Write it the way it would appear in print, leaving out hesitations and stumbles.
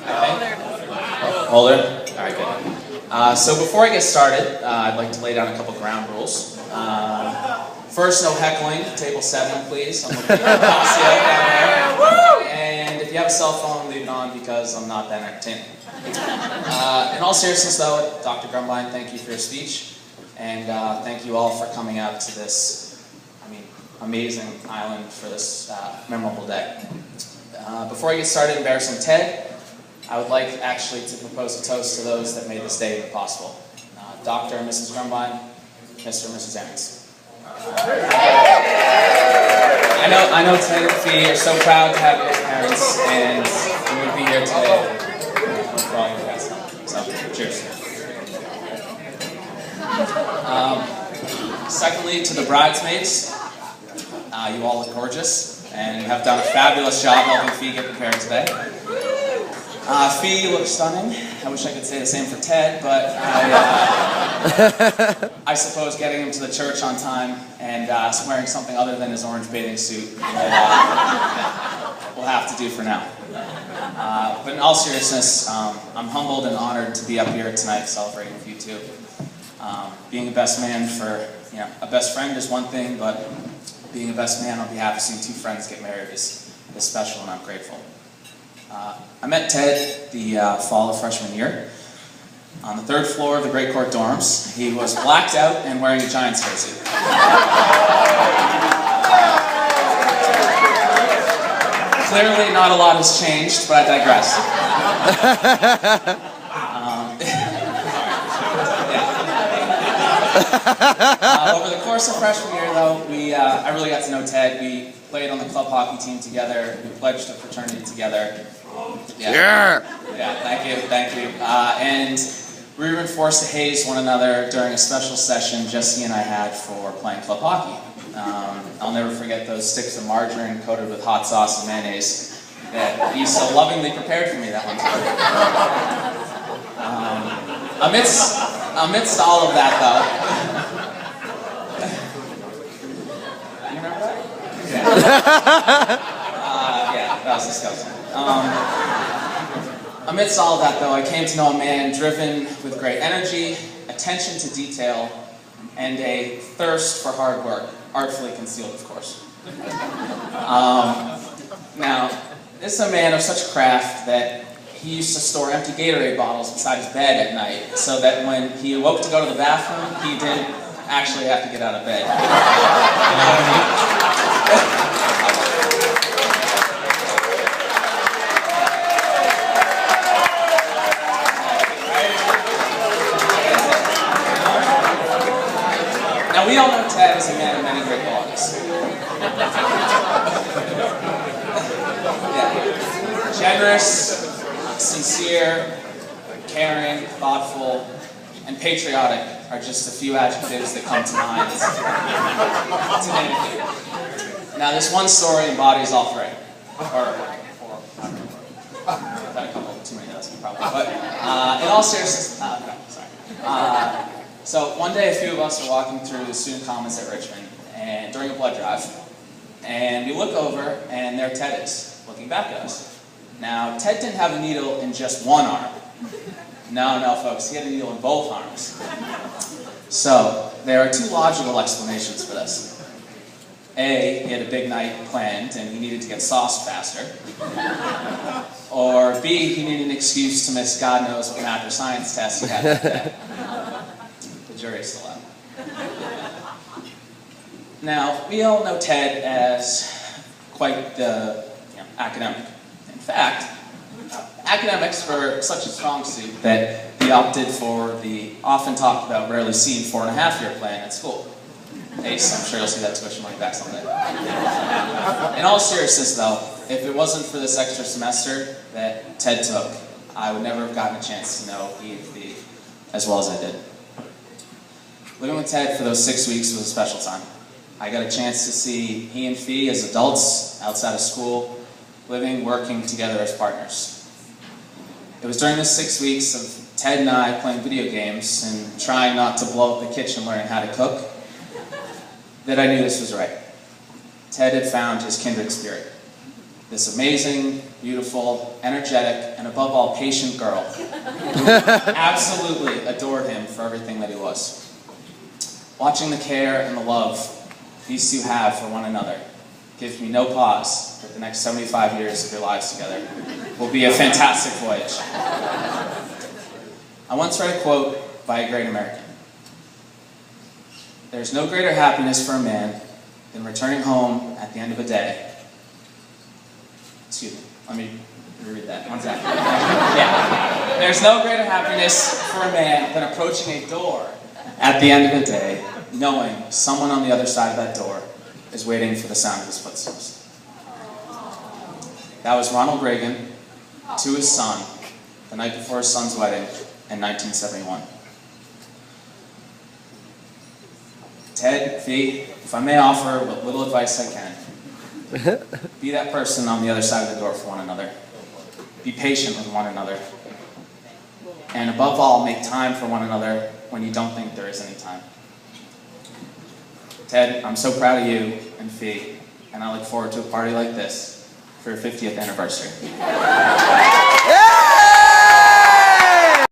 I think. Holder? All right, good. So before I get started, I'd like to lay down a couple ground rules. First, no heckling. Table 7, please. I'm looking at Casio down there. And if you have a cell phone, leave it on because I'm not that entertaining. In all seriousness, though, Dr. Grumbine, thank you for your speech. And thank you all for coming out to this, amazing island for this memorable day. Before I get started embarrassing Ted, I would like actually to propose a toast to those that made this day even possible. Dr. and Mrs. Grumbine, Mr. and Mrs. Aarons. I know Ted and Fee are so proud to have you as parents, and we would be here today for all you guys. So, cheers. Secondly, to the bridesmaids, you all look gorgeous, and you have done a fabulous job helping Fee get prepared today. Fee looks stunning. I wish I could say the same for Ted, but I suppose getting him to the church on time and wearing something other than his orange bathing suit will have to do for now. But in all seriousness, I'm humbled and honored to be up here tonight celebrating with you two. Being a best man for, a best friend is one thing, but being a best man on behalf of seeing two friends get married is special, and I'm grateful. I met Ted the fall of freshman year on the 3rd floor of the Great Court dorms. He was blacked out and wearing a Giants jersey. Clearly not a lot has changed, but I digress. Over the course of freshman year, though, I really got to know Ted. We played on the club hockey team together. We pledged a fraternity together. Yeah, thank you. And we were even forced to haze one another during a special session just he and I had for playing club hockey. I'll never forget those sticks of margarine coated with hot sauce and mayonnaise that he so lovingly prepared for me that one time. Amidst all of that, though, you remember that? Yeah, that was disgusting. Amidst all of that, though, I came to know a man driven with great energy, attention to detail, and a thirst for hard work, artfully concealed, of course. Now, this is a man of such craft that he used to store empty Gatorade bottles beside his bed at night, so that when he awoke to go to the bathroom, he didn't actually have to get out of bed. Now, we all know Ted is a man of many great qualities. Generous, sincere, caring, thoughtful, and patriotic are just a few adjectives that come to mind today. Now, this one story embodies all three. Or four, I don't know. I've had a couple, too many of those, probably. But in all seriousness, so one day a few of us are walking through the student commons at Richmond and during a blood drive, and we look over and there Ted is, looking back at us. Now, Ted didn't have a needle in just one arm. No, folks, he had a needle in both arms. So, there are two logical explanations for this. A, he had a big night planned and he needed to get sauced faster. Or B, he needed an excuse to miss God knows what math or science test he had that day. The jury's still out. Now, we all know Ted as quite the academic. In fact, academics were such a strong suit that he opted for the often talked about, rarely seen 4.5-year plan at school. Ace, I'm sure you'll see that tuition money back someday. In all seriousness, though, if it wasn't for this extra semester that Ted took, I would never have gotten a chance to know he and Fee as well as I did. Living with Ted for those 6 weeks was a special time. I got a chance to see he and Fee as adults outside of school, living, working together as partners. It was during the 6 weeks of Ted and I playing video games and trying not to blow up the kitchen learning how to cook that I knew this was right. Ted had found his kindred spirit. this amazing, beautiful, energetic, and above all, patient girl who absolutely adored him for everything that he was. Watching the care and the love these two have for one another gives me no pause that the next 75 years of your lives together will be a fantastic voyage. I once read a quote by a great American. There's no greater happiness for a man than returning home at the end of a day. Excuse me, let me reread that. One second. Yeah. There's no greater happiness for a man than approaching a door at the end of the day, knowing someone on the other side of that door is waiting for the sound of his footsteps. That was Ronald Reagan to his son the night before his son's wedding in 1971. Ted, Fee, if I may offer what little advice I can, be that person on the other side of the door for one another. Be patient with one another. And above all, make time for one another when you don't think there is any time. Ted, I'm so proud of you and Fee, and I look forward to a party like this for your 50th anniversary.